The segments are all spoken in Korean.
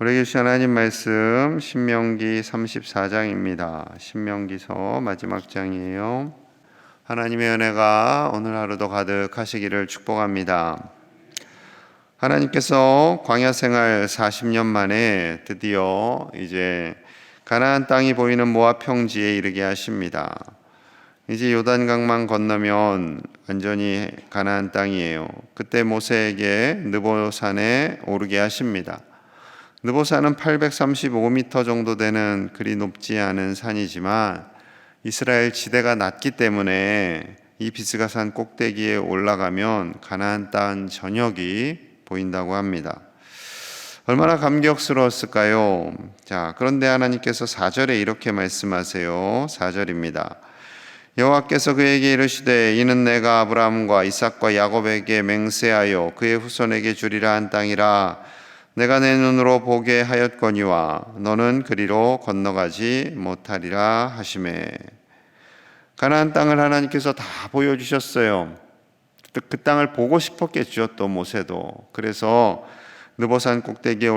우리에게 주신 하나님 말씀 신명기 34장입니다. 신명기서 마지막 장이에요. 하나님의 은혜가 오늘 하루도 가득하시기를 축복합니다. 하나님께서 광야 생활 40년 만에 드디어 이제 가나안 땅이 보이는 모압 평지에 이르게 하십니다. 이제 요단강만 건너면 완전히 가나안 땅이에요. 그때 모세에게 느보산에 오르게 하십니다. 느보산은 835m 정도 되는 그리 높지 않은 산이지만 이스라엘 지대가 낮기 때문에 이 비스가산 꼭대기에 올라가면 가나안 땅 전역이 보인다고 합니다. 얼마나 감격스러웠을까요? 자, 그런데 하나님께서 4절에 이렇게 말씀하세요. 4절입니다. 여호와께서 그에게 이르시되 이는 내가 아브라함과 이삭과 야곱에게 맹세하여 그의 후손에게 주리라 한 땅이라. 내가 내 눈으로 보게 하였거니와 너는 그리로 건너가지 못하리라 하시매. 가나안 땅을 하나님께서 다 보여주셨어요. 그 땅을 보고 싶었겠죠, 또 모세도. 그래서 느보산 꼭대기에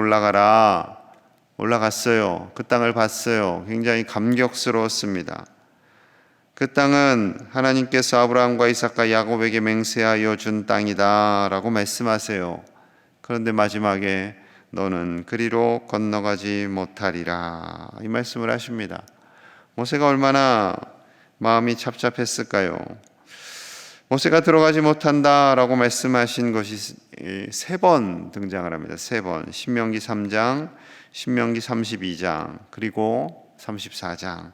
올라갔어요. 그 땅을 봤어요. 굉장히 감격스러웠습니다. 그 땅은 하나님께서 아브라함과 이삭과 야곱에게 맹세하여 준 땅이다 라고 말씀하세요. 그런데 마지막에 너는 그리로 건너가지 못하리라, 이 말씀을 하십니다. 모세가 얼마나 마음이 착잡했을까요? 모세가 들어가지 못한다라고 말씀하신 것이 3번 등장을 합니다. 3번. 신명기 3장, 신명기 32장, 그리고 34장.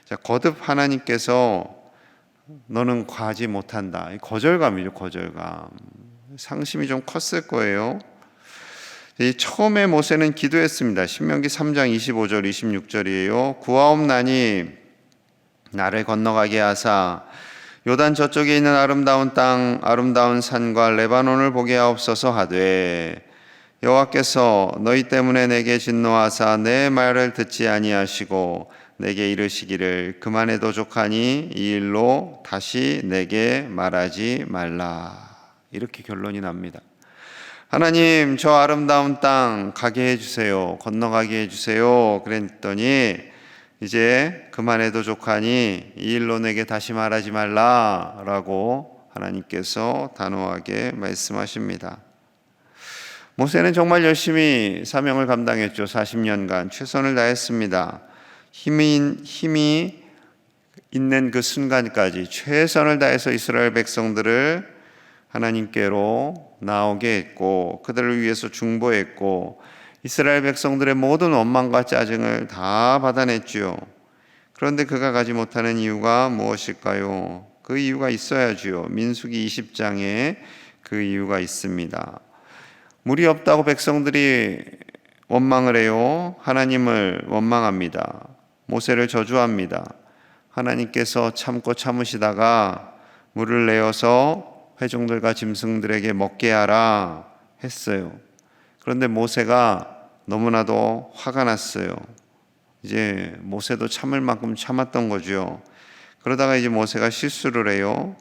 자, 거듭 하나님께서 너는 가지 못한다. 거절감이죠, 거절감. 상심이 좀 컸을 거예요. 처음에 모세는 기도했습니다. 신명기 3장 25절 26절이에요. 구하옵나니 나를 건너가게 하사 요단 저쪽에 있는 아름다운 땅 아름다운 산과 레바논을 보게 하옵소서 하되 여호와께서 너희 때문에 내게 진노하사 내 말을 듣지 아니하시고 내게 이르시기를 그만해도 족하니 이 일로 다시 내게 말하지 말라. 이렇게 결론이 납니다. 하나님, 저 아름다운 땅 가게 해주세요. 건너가게 해주세요. 그랬더니 이제 그만해도 족하니 이 일로 내게 다시 말하지 말라라고 하나님께서 단호하게 말씀하십니다. 모세는 정말 열심히 사명을 감당했죠. 40년간 최선을 다했습니다. 힘이 있는 그 순간까지 최선을 다해서 이스라엘 백성들을 하나님께로 나오게 했고 그들을 위해서 중보했고 이스라엘 백성들의 모든 원망과 짜증을 다 받아냈지요. 그런데 그가 가지 못하는 이유가 무엇일까요? 그 이유가 있어야지요. 민수기 20장에 그 이유가 있습니다. 물이 없다고 백성들이 원망을 해요. 하나님을 원망합니다. 모세를 저주합니다. 하나님께서 참고 참으시다가 물을 내어서 회중들과 짐승들에게 먹게 하라 했어요. 그런데 모세가 너무나도 화가 났어요. 이제 모세도 참을 만큼 참았던 거죠. 그러다가 이제 모세가 실수를 해요.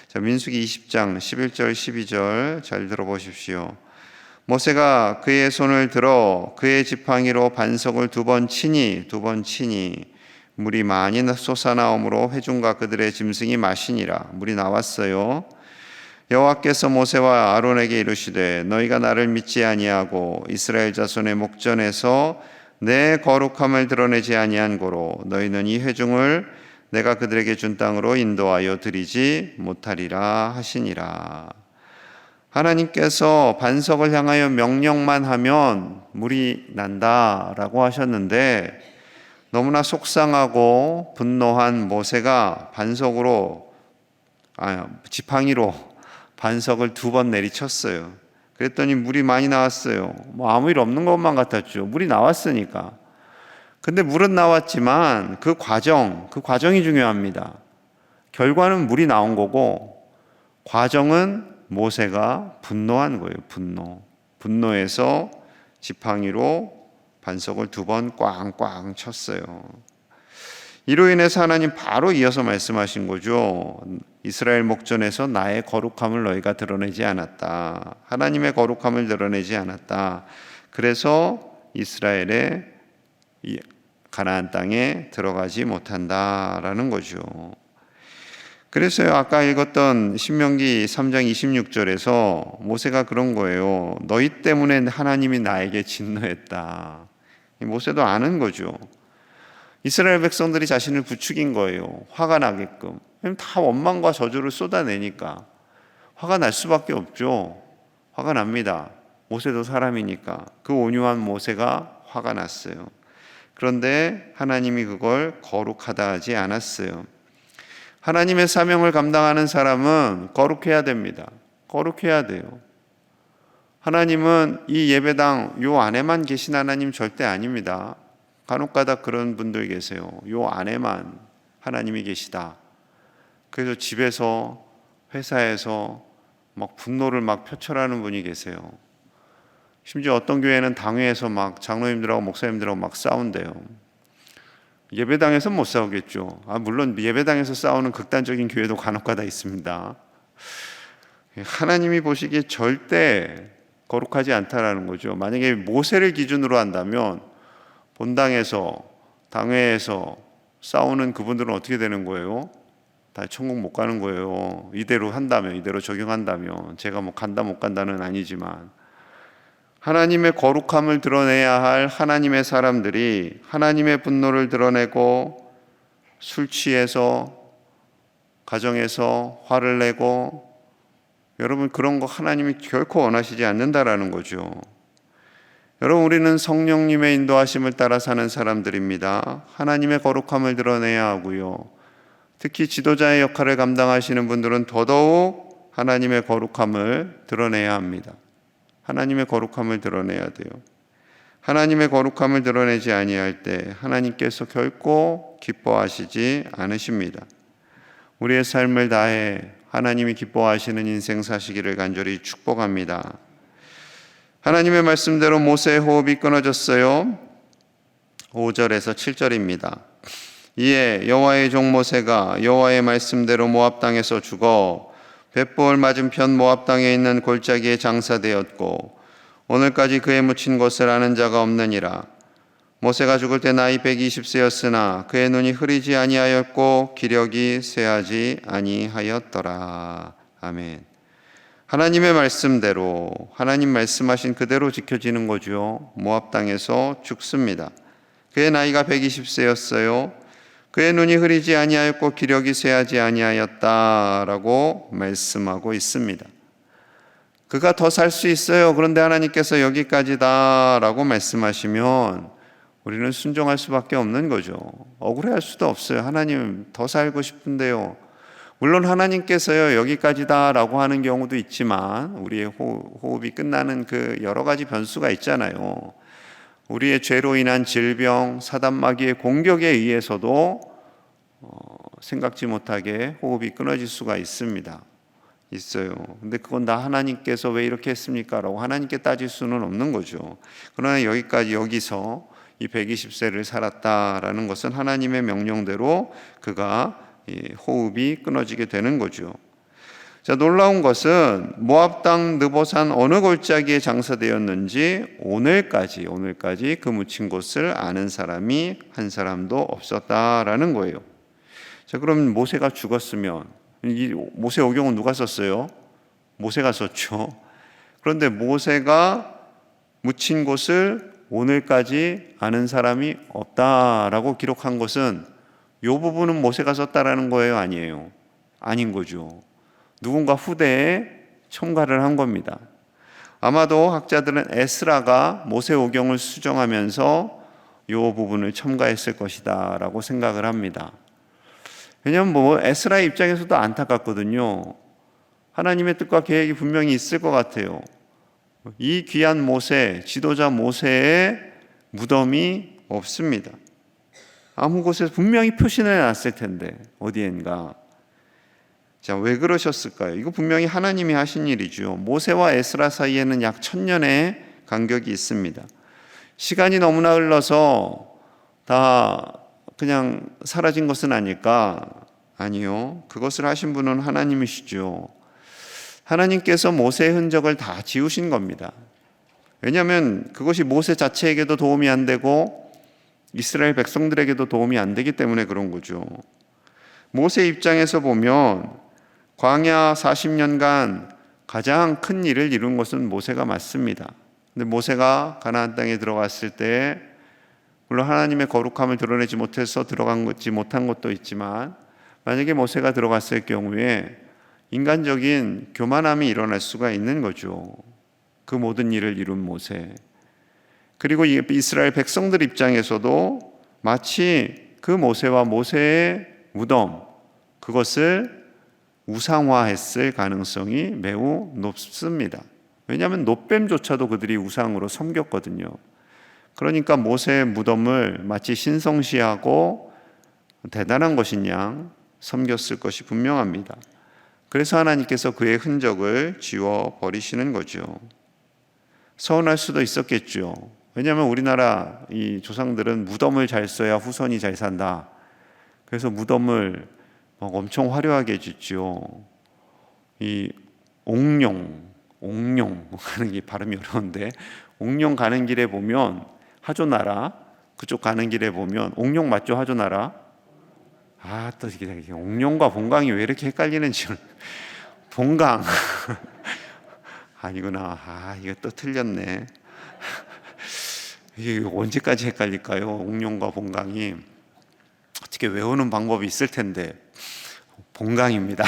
자, 민수기 20장 11절 12절 잘 들어보십시오. 모세가 그의 손을 들어 그의 지팡이로 반석을 두 번 치니 물이 많이 솟아나오므로 회중과 그들의 짐승이 마시니라. 물이 나왔어요. 여호와께서 모세와 아론에게 이르시되 너희가 나를 믿지 아니하고 이스라엘 자손의 목전에서 내 거룩함을 드러내지 아니한 고로 너희는 이 회중을 내가 그들에게 준 땅으로 인도하여 드리지 못하리라 하시니라. 하나님께서 반석을 향하여 명령만 하면 물이 난다라고 하셨는데 너무나 속상하고 분노한 모세가 지팡이로 반석을 2번 내리쳤어요. 그랬더니 물이 많이 나왔어요. 아무 일 없는 것만 같았죠. 물이 나왔으니까. 근데 물은 나왔지만 그 과정이 중요합니다. 결과는 물이 나온 거고 과정은 모세가 분노한 거예요. 분노해서 지팡이로 반석을 2번 꽝꽝 쳤어요. 이로 인해서 하나님 바로 이어서 말씀하신 거죠. 이스라엘 목전에서 나의 거룩함을 너희가 드러내지 않았다. 하나님의 거룩함을 드러내지 않았다. 그래서 이스라엘의 이 가나안 땅에 들어가지 못한다라는 거죠. 그래서요, 아까 읽었던 신명기 3장 26절에서 모세가 그런 거예요. 너희 때문에 하나님이 나에게 진노했다. 모세도 아는 거죠. 이스라엘 백성들이 자신을 부추긴 거예요. 화가 나게끔. 다 원망과 저주를 쏟아내니까 화가 날 수밖에 없죠. 화가 납니다. 모세도 사람이니까. 그 온유한 모세가 화가 났어요. 그런데 하나님이 그걸 거룩하다 하지 않았어요. 하나님의 사명을 감당하는 사람은 거룩해야 됩니다. 거룩해야 돼요. 하나님은 이 예배당 요 안에만 계신 하나님 절대 아닙니다. 간혹가다 그런 분들 계세요. 요 안에만 하나님이 계시다. 그래서 집에서 회사에서 막 분노를 막 표출하는 분이 계세요. 심지어 어떤 교회는 당회에서 막 장로님들하고 목사님들하고 막 싸운대요. 예배당에서는 못 싸우겠죠. 물론 예배당에서 싸우는 극단적인 교회도 간혹가다 있습니다. 하나님이 보시기에 절대 거룩하지 않다라는 거죠. 만약에 모세를 기준으로 한다면 본당에서 당회에서 싸우는 그분들은 어떻게 되는 거예요? 다 천국 못 가는 거예요. 이대로 한다면, 이대로 적용한다면. 제가 뭐 간다 못 간다는 아니지만 하나님의 거룩함을 드러내야 할 하나님의 사람들이 하나님의 분노를 드러내고 술 취해서 가정에서 화를 내고, 여러분 그런 거 하나님이 결코 원하시지 않는다라는 거죠. 여러분 우리는 성령님의 인도하심을 따라 사는 사람들입니다. 하나님의 거룩함을 드러내야 하고요. 특히 지도자의 역할을 감당하시는 분들은 더더욱 하나님의 거룩함을 드러내야 합니다. 하나님의 거룩함을 드러내야 돼요. 하나님의 거룩함을 드러내지 아니할 때 하나님께서 결코 기뻐하시지 않으십니다. 우리의 삶을 다해 하나님이 기뻐하시는 인생 사시기를 간절히 축복합니다. 하나님의 말씀대로 모세의 호흡이 끊어졌어요. 5절에서 7절입니다. 이에 여호와의 종 모세가 여호와의 말씀대로 모압 땅에서 죽어 벳보을 맞은편 모압 땅에 있는 골짜기에 장사되었고 오늘까지 그의 묻힌 곳을 아는 자가 없느니라. 모세가 죽을 때 나이 120세였으나 그의 눈이 흐리지 아니하였고 기력이 쇠하지 아니하였더라. 아멘. 하나님의 말씀대로, 하나님 말씀하신 그대로 지켜지는 거죠. 모압 땅에서 죽습니다. 그의 나이가 120세였어요. 그의 눈이 흐리지 아니하였고 기력이 쇠하지 아니하였다라고 말씀하고 있습니다. 그가 더 살 수 있어요. 그런데 하나님께서 여기까지다라고 말씀하시면 우리는 순종할 수밖에 없는 거죠. 억울해할 수도 없어요. 하나님 더 살고 싶은데요. 물론 하나님께서요 여기까지다라고 하는 경우도 있지만 우리의 호흡이 끝나는 그 여러 가지 변수가 있잖아요. 우리의 죄로 인한 질병, 사단마귀의 공격에 의해서도 생각지 못하게 호흡이 끊어질 수가 있어요. 근데 그건 다 하나님께서 왜 이렇게 했습니까? 라고 하나님께 따질 수는 없는 거죠. 그러나 여기서 이 120세를 살았다라는 것은 하나님의 명령대로 그가 호흡이 끊어지게 되는 거죠. 자, 놀라운 것은 모압 땅 느보산 어느 골짜기에 장사되었는지 오늘까지 그 묻힌 곳을 아는 사람이 한 사람도 없었다라는 거예요. 자, 그럼 모세가 죽었으면 이 모세 오경은 누가 썼어요? 모세가 썼죠. 그런데 모세가 묻힌 곳을 오늘까지 아는 사람이 없다라고 기록한 것은 이 부분은 모세가 썼다라는 거예요? 아니에요? 아닌 거죠. 누군가 후대에 첨가를 한 겁니다. 아마도 학자들은 에스라가 모세 오경을 수정하면서 이 부분을 첨가했을 것이다 라고 생각을 합니다. 왜냐하면 에스라의 입장에서도 안타깝거든요. 하나님의 뜻과 계획이 분명히 있을 것 같아요. 이 귀한 모세, 지도자 모세의 무덤이 없습니다. 아무 곳에서 분명히 표시를 해놨을 텐데 어디엔가. 자, 왜 그러셨을까요? 이거 분명히 하나님이 하신 일이죠. 모세와 에스라 사이에는 약 1000년의 간격이 있습니다. 시간이 너무나 흘러서 다 그냥 사라진 것은 아닐까? 아니요. 그것을 하신 분은 하나님이시죠. 하나님께서 모세의 흔적을 다 지우신 겁니다. 왜냐하면 그것이 모세 자체에게도 도움이 안 되고 이스라엘 백성들에게도 도움이 안 되기 때문에 그런 거죠. 모세 입장에서 보면 광야 40년간 가장 큰 일을 이룬 것은 모세가 맞습니다. 근데 모세가 가나안 땅에 들어갔을 때 물론 하나님의 거룩함을 드러내지 못해서 들어가지 못한 것도 있지만, 만약에 모세가 들어갔을 경우에 인간적인 교만함이 일어날 수가 있는 거죠. 그 모든 일을 이룬 모세. 그리고 이스라엘 백성들 입장에서도 마치 그 모세와 모세의 무덤, 그것을 우상화했을 가능성이 매우 높습니다. 왜냐하면 놋뱀조차도 그들이 우상으로 섬겼거든요. 그러니까 모세의 무덤을 마치 신성시하고 대단한 것인 양 섬겼을 것이 분명합니다. 그래서 하나님께서 그의 흔적을 지워버리시는 거죠. 서운할 수도 있었겠죠. 왜냐하면 우리나라 이 조상들은 무덤을 잘 써야 후손이 잘 산다. 그래서 무덤을 엄청 화려하게 짓죠. 이 옥룡 가는 게 발음이 어려운데, 옥룡 가는 길에 보면 하조나라, 그쪽 가는 길에 보면 옥룡 맞죠? 하조나라. 또 이게 옥룡과 본강이 왜 이렇게 헷갈리는지. 본강 아니구나. 이거 또 틀렸네. 이게 언제까지 헷갈릴까요? 옥룡과 본강이 어떻게 외우는 방법이 있을 텐데. 본강입니다.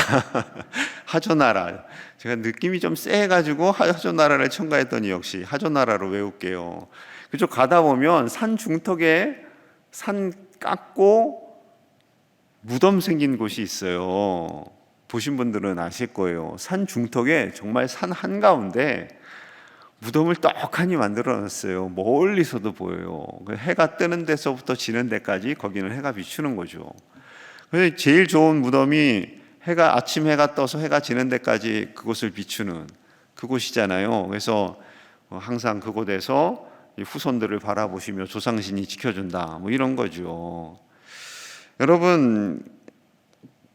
하조나라. 제가 느낌이 좀 쎄해가지고 하조나라를 첨가했더니 역시 하조나라로 외울게요. 그쪽 가다 보면 산 중턱에 산 깎고 무덤 생긴 곳이 있어요. 보신 분들은 아실 거예요. 산 중턱에 정말 산 한가운데 무덤을 떡하니 만들어놨어요. 멀리서도 보여요. 해가 뜨는 데서부터 지는 데까지 거기는 해가 비추는 거죠. 그래서 제일 좋은 무덤이 아침 해가 떠서 해가 지는 데까지 그곳을 비추는 그곳이잖아요. 그래서 항상 그곳에서 후손들을 바라보시며 조상신이 지켜준다, 이런 거죠. 여러분,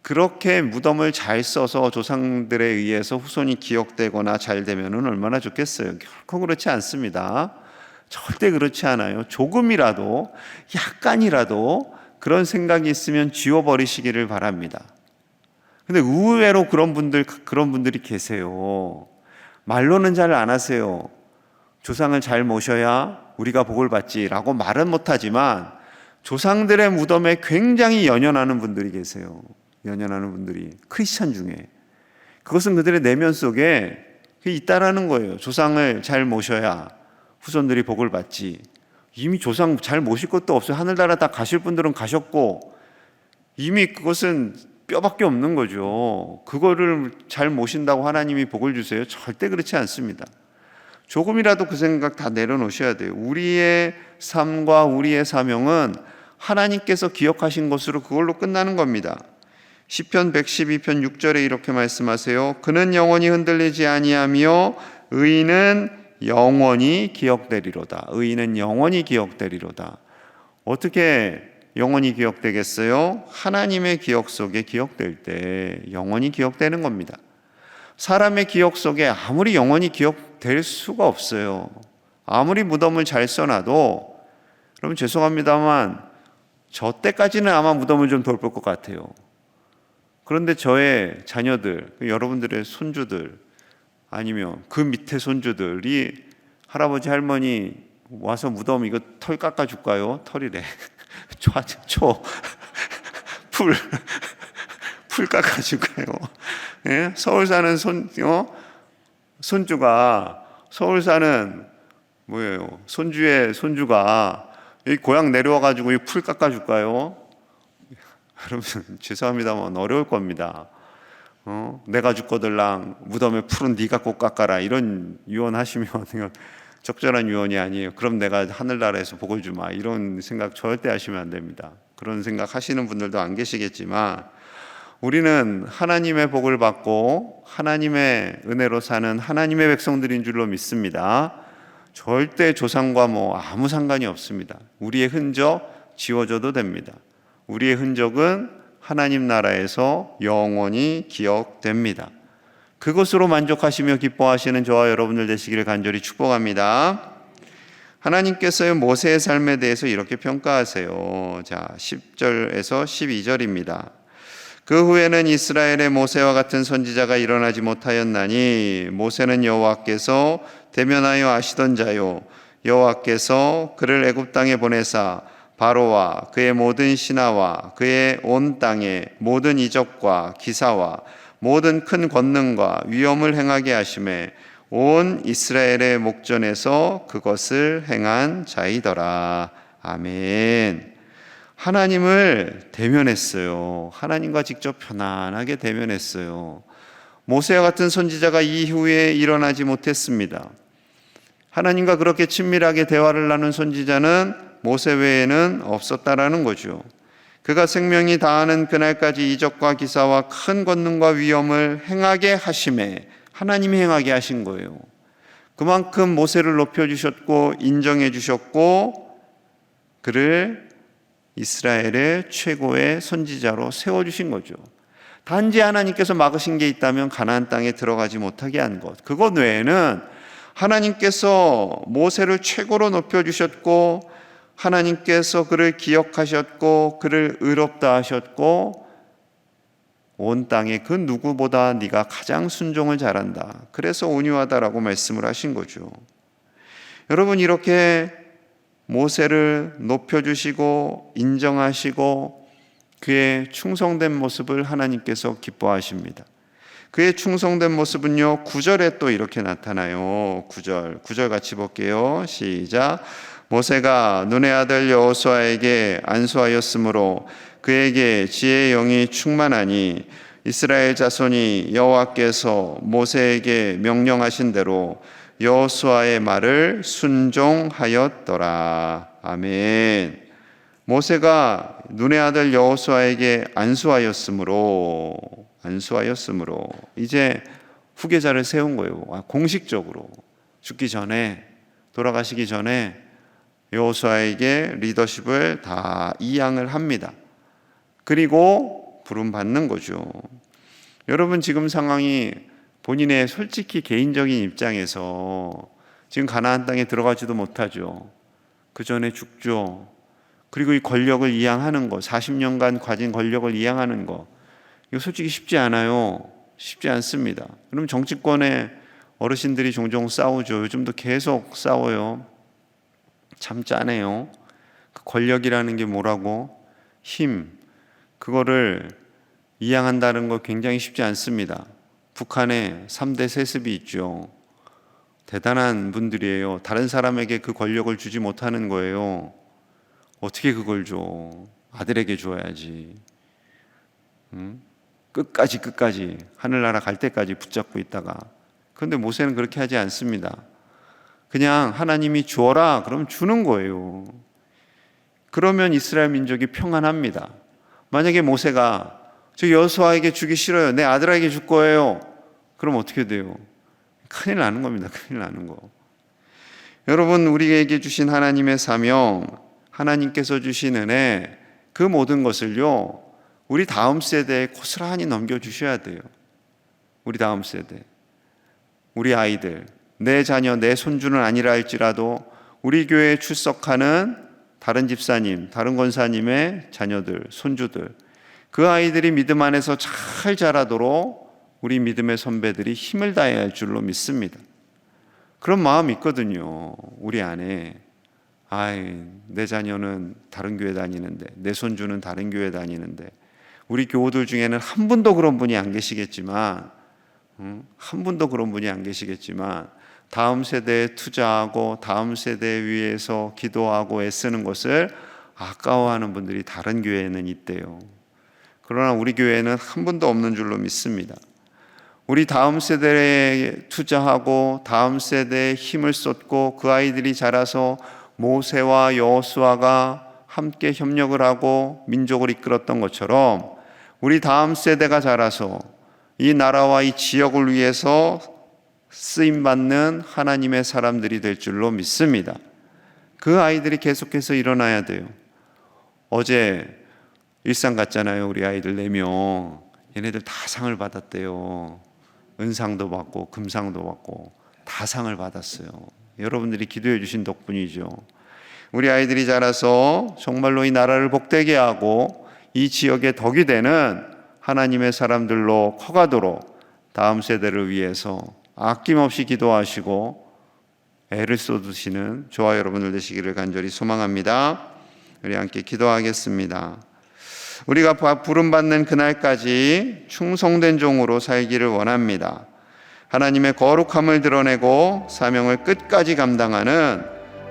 그렇게 무덤을 잘 써서 조상들에 의해서 후손이 기억되거나 잘 되면 얼마나 좋겠어요. 결코 그렇지 않습니다. 절대 그렇지 않아요. 조금이라도, 약간이라도 그런 생각이 있으면 지워버리시기를 바랍니다. 근데 의외로 그런 분들이 계세요. 말로는 잘 안 하세요. 조상을 잘 모셔야 우리가 복을 받지라고 말은 못하지만 조상들의 무덤에 굉장히 연연하는 분들이 계세요. 연연하는 분들이 크리스찬 중에. 그것은 그들의 내면 속에 있다라는 거예요. 조상을 잘 모셔야 후손들이 복을 받지. 이미 조상 잘 모실 것도 없어요. 하늘나라 다 가실 분들은 가셨고 이미 그것은 뼈밖에 없는 거죠. 그거를 잘 모신다고 하나님이 복을 주세요? 절대 그렇지 않습니다. 조금이라도 그 생각 다 내려놓으셔야 돼요. 우리의 삶과 우리의 사명은 하나님께서 기억하신 것으로 그걸로 끝나는 겁니다. 시편 112편 6절에 이렇게 말씀하세요. 그는 영원히 흔들리지 아니하며 의인은 영원히 기억되리로다. 의인은 영원히 기억되리로다. 어떻게 영원히 기억되겠어요? 하나님의 기억 속에 기억될 때 영원히 기억되는 겁니다. 사람의 기억 속에 아무리 영원히 기억될 수가 없어요. 아무리 무덤을 잘 써놔도, 여러분 죄송합니다만 저 때까지는 아마 무덤을 좀 돌볼 것 같아요. 그런데 저의 자녀들, 여러분들의 손주들, 아니면 그 밑에 손주들이 할아버지 할머니 와서 무덤 이거 털 깎아줄까요? 털이래. 풀 깎아줄까요? 예? 서울 사는 손주가, 서울 사는 손주의 손주가 여기 고향 내려와가지고 이 풀 깎아줄까요? 여러분 죄송합니다만 어려울 겁니다. 내가 죽거들랑 무덤에 풀은 네가 꼭 깎아라, 이런 유언하시면 적절한 유언이 아니에요. 그럼 내가 하늘나라에서 복을 주마, 이런 생각 절대 하시면 안 됩니다. 그런 생각 하시는 분들도 안 계시겠지만 우리는 하나님의 복을 받고 하나님의 은혜로 사는 하나님의 백성들인 줄로 믿습니다. 절대 조상과 아무 상관이 없습니다. 우리의 흔적 지워져도 됩니다. 우리의 흔적은 하나님 나라에서 영원히 기억됩니다. 그것으로 만족하시며 기뻐하시는 저와 여러분들 되시기를 간절히 축복합니다. 하나님께서요, 모세의 삶에 대해서 이렇게 평가하세요. 자, 10절에서 12절입니다. 그 후에는 이스라엘의 모세와 같은 선지자가 일어나지 못하였나니 모세는 여호와께서 대면하여 아시던 자요, 여호와께서 그를 애굽 땅에 보내사 바로와 그의 모든 신하와 그의 온 땅의 모든 이적과 기사와 모든 큰 권능과 위엄을 행하게 하심에 온 이스라엘의 목전에서 그것을 행한 자이더라. 아멘. 하나님을 대면했어요. 하나님과 직접 편안하게 대면했어요. 모세와 같은 선지자가 이후에 일어나지 못했습니다. 하나님과 그렇게 친밀하게 대화를 나눈 선지자는 모세 외에는 없었다라는 거죠. 그가 생명이 다하는 그날까지 이적과 기사와 큰 권능과 위엄을 행하게 하심에 하나님이 행하게 하신 거예요. 그만큼 모세를 높여주셨고 인정해 주셨고 그를 이스라엘의 최고의 선지자로 세워주신 거죠. 단지 하나님께서 막으신 게 있다면 가나안 땅에 들어가지 못하게 한 것, 그것 외에는 하나님께서 모세를 최고로 높여주셨고 하나님께서 그를 기억하셨고 그를 의롭다 하셨고 온 땅에 그 누구보다 네가 가장 순종을 잘한다, 그래서 온유하다라고 말씀을 하신 거죠. 여러분, 이렇게 모세를 높여주시고 인정하시고 그의 충성된 모습을 하나님께서 기뻐하십니다. 그의 충성된 모습은요, 9절에 또 이렇게 나타나요. 9절 같이 볼게요. 시작. 모세가 눈의 아들 여호수아에게 안수하였으므로 그에게 지혜의 영이 충만하니 이스라엘 자손이 여호와께서 모세에게 명령하신 대로 여호수아의 말을 순종하였더라. 아멘. 모세가 눈의 아들 여호수아에게 안수하였으므로 이제 후계자를 세운 거예요. 공식적으로 죽기 전에, 돌아가시기 전에 여호수아에게 리더십을 다 이양을 합니다. 그리고 부름받는 거죠. 여러분, 지금 상황이 본인의 솔직히 개인적인 입장에서 지금 가나안 땅에 들어가지도 못하죠. 그 전에 죽죠. 그리고 이 권력을 이양하는 거, 40년간 가진 권력을 이양하는 거, 이거 솔직히 쉽지 않아요. 쉽지 않습니다. 그럼 정치권에 어르신들이 종종 싸우죠. 요즘도 계속 싸워요. 참 짜네요. 그 권력이라는 게 뭐라고? 힘. 그거를 이양한다는 거 굉장히 쉽지 않습니다. 북한에 3대 세습이 있죠. 대단한 분들이에요. 다른 사람에게 그 권력을 주지 못하는 거예요. 어떻게 그걸 줘? 아들에게 줘야지. 끝까지 하늘나라 갈 때까지 붙잡고 있다가. 그런데 모세는 그렇게 하지 않습니다. 그냥 하나님이 주어라 그러면 주는 거예요. 그러면 이스라엘 민족이 평안합니다. 만약에 모세가 저 여호수아에게 주기 싫어요, 내 아들에게 줄 거예요, 그럼 어떻게 돼요? 큰일 나는 겁니다. 큰일 나는 거. 여러분, 우리에게 주신 하나님의 사명, 하나님께서 주신 은혜, 그 모든 것을요, 우리 다음 세대에 고스란히 넘겨주셔야 돼요. 우리 다음 세대, 우리 아이들, 내 자녀, 내 손주는 아니라 할지라도 우리 교회에 출석하는 다른 집사님, 다른 권사님의 자녀들, 손주들, 그 아이들이 믿음 안에서 잘 자라도록 우리 믿음의 선배들이 힘을 다해야 할 줄로 믿습니다. 그런 마음이 있거든요. 우리 안에. 내 자녀는 다른 교회 다니는데, 내 손주는 다른 교회 다니는데, 우리 교우들 중에는 한 분도 그런 분이 안 계시겠지만, 다음 세대에 투자하고 다음 세대 위해서 기도하고 애쓰는 것을 아까워하는 분들이 다른 교회에는 있대요. 그러나 우리 교회에는 한 분도 없는 줄로 믿습니다. 우리 다음 세대에 투자하고 다음 세대에 힘을 쏟고 그 아이들이 자라서 모세와 여호수아가 함께 협력을 하고 민족을 이끌었던 것처럼 우리 다음 세대가 자라서 이 나라와 이 지역을 위해서 쓰임받는 하나님의 사람들이 될 줄로 믿습니다. 그 아이들이 계속해서 일어나야 돼요. 어제 일상 갔잖아요. 우리 아이들 4명. 얘네들 다 상을 받았대요. 은상도 받고 금상도 받고 다 상을 받았어요. 여러분들이 기도해 주신 덕분이죠. 우리 아이들이 자라서 정말로 이 나라를 복되게 하고 이 지역의 덕이 되는 하나님의 사람들로 커가도록 다음 세대를 위해서 아낌없이 기도하시고 애를 쏟으시는 저와 여러분들 되시기를 간절히 소망합니다. 우리 함께 기도하겠습니다. 우리가 부름받는 그날까지 충성된 종으로 살기를 원합니다. 하나님의 거룩함을 드러내고 사명을 끝까지 감당하는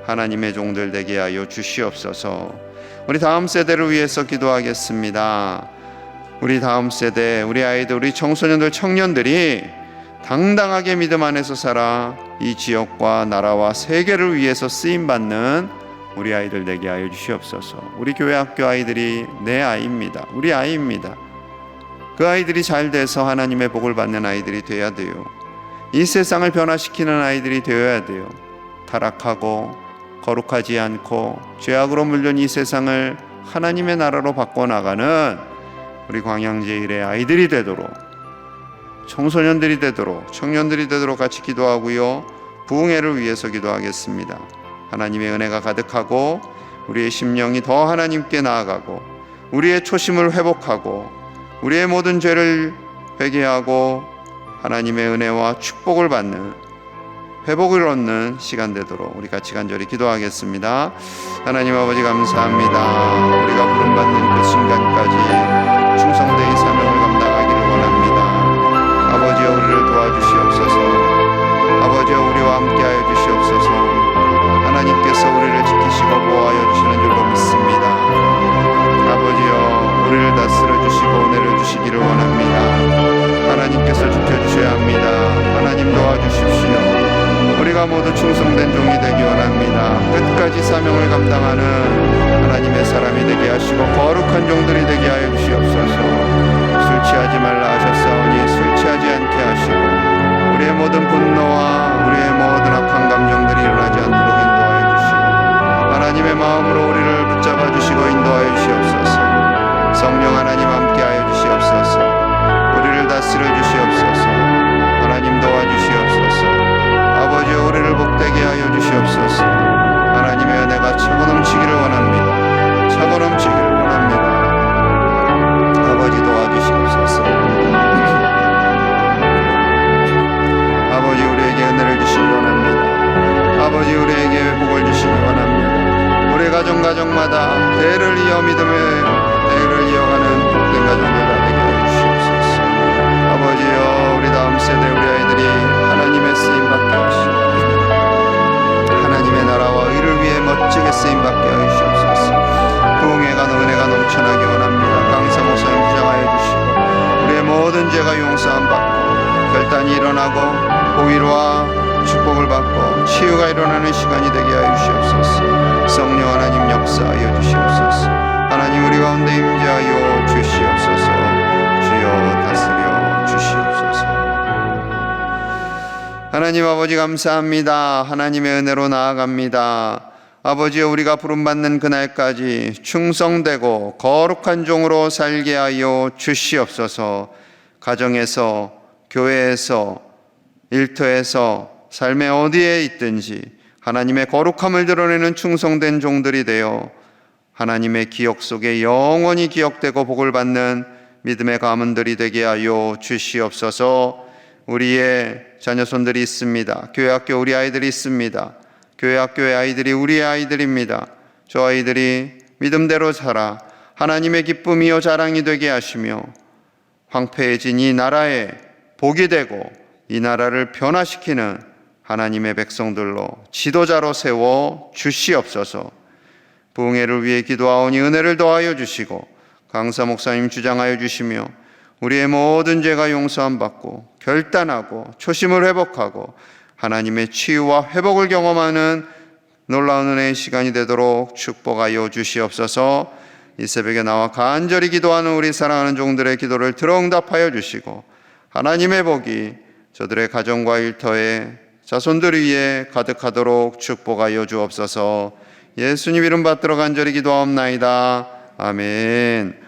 하나님의 종들 되게 하여 주시옵소서. 우리 다음 세대를 위해서 기도하겠습니다. 우리 다음 세대, 우리 아이들, 우리 청소년들, 청년들이 당당하게 믿음 안에서 살아 이 지역과 나라와 세계를 위해서 쓰임받는 우리 아이들 되게 하여 주시옵소서. 우리 교회 학교 아이들이 내 아이입니다. 우리 아이입니다. 그 아이들이 잘 돼서 하나님의 복을 받는 아이들이 되어야 돼요. 이 세상을 변화시키는 아이들이 되어야 돼요. 타락하고 거룩하지 않고 죄악으로 물든 이 세상을 하나님의 나라로 바꿔나가는 우리 광양제일의 아이들이 되도록, 청소년들이 되도록, 청년들이 되도록 같이 기도하고요. 부흥회를 위해서 기도하겠습니다. 하나님의 은혜가 가득하고 우리의 심령이 더 하나님께 나아가고 우리의 초심을 회복하고 우리의 모든 죄를 회개하고 하나님의 은혜와 축복을 받는, 회복을 얻는 시간 되도록 우리 같이 간절히 기도하겠습니다. 하나님 아버지 감사합니다. 우리가 부름받는 그 순간까지 충성되이 사명을 감당하기를 원합니다. 아버지여 우리를 도와주시옵소서. 아버지여 우리와 함께하여 주시옵소서. 하나님께서 우리를 지키시고 보호하여 주시는 줄로 믿습니다. 아버지여 우리를 다스려 주시고 은혜를 주시기를 원합니다. 하나님께서 지켜주셔야 합니다. 하나님 도와주십시오. 우리가 모두 충성된 종이 되기 원합니다. 끝까지 사명을 감당하는 하나님의 사람이 되게 하시고 거룩한 종들이 되게 하여 주시옵소서. 술 취하지 말라 하셨사오니 술 취하지 않게 하시고 우리의 모든 분노와 우리의 모든 악한 감정들이 일어나지 않도록 인도하여 주시고 하나님의 마음으로 우리를 붙잡아 주시고 인도하여 주시옵소서. 성령 하나님 함께하여 주시옵소서. 우리를 다스려 주시옵소서. 하나님 도와주시옵소서. 아버지여 우리를 복되게 하여 주시옵소서. 하나님의 은혜가 차고 넘치기를 원합니다. 차고 넘치기를 원합니다. 아버지 도와주시옵소서. 아버지 우리에게 은혜를 주시기 원합니다. 아버지 우리에게 복을 주시기 원합니다. 우리 가정마다 대를 이어 믿음의 대를 이어가는 복된 가정들 되게 하여 주시옵소서. 아버지여 우리 다음 세대 우리 아이들이 하나님의 쓰임받게 하시고 하나님의 나라와 의를 위해 멋지게 쓰임받게 하여 주시옵소서. 부흥회가 은혜가 넘쳐나게 원합니다. 강사 목사님 주장하여 주시고 우리의 모든 죄가 용서함 받고 결단이 일어나고 보위로와 축복을 받고 치유가 일어나는 시간이 되게 하여 주시옵소서. 성령 하나님 역사하여 주시옵소서. 하나님 우리 가운데 임재하여 주시옵소서. 주여 다스려 주시옵소서. 하나님 아버지 감사합니다. 하나님의 은혜로 나아갑니다. 아버지여 우리가 부름받는 그날까지 충성되고 거룩한 종으로 살게 하여 주시옵소서. 가정에서, 교회에서, 일터에서, 삶의 어디에 있든지 하나님의 거룩함을 드러내는 충성된 종들이 되어 하나님의 기억 속에 영원히 기억되고 복을 받는 믿음의 가문들이 되게 하여 주시옵소서. 우리의 자녀손들이 있습니다. 교회 학교 우리 아이들이 있습니다. 교회 학교의 아이들이 우리의 아이들입니다. 저 아이들이 믿음대로 살아 하나님의 기쁨이요 자랑이 되게 하시며 황폐해진 이 나라에 복이 되고 이 나라를 변화시키는 하나님의 백성들로 지도자로 세워 주시옵소서. 부흥회를 위해 기도하오니 은혜를 더하여 주시고 강사 목사님 주장하여 주시며 우리의 모든 죄가 용서함 받고 결단하고 초심을 회복하고 하나님의 치유와 회복을 경험하는 놀라운 은혜의 시간이 되도록 축복하여 주시옵소서. 이 새벽에 나와 간절히 기도하는 우리 사랑하는 종들의 기도를 들어 응답하여 주시고 하나님의 복이 저들의 가정과 일터에 자손들 위에 가득하도록 축복하여 주옵소서. 예수님 이름 받들어 간절히 기도하옵나이다. 아멘.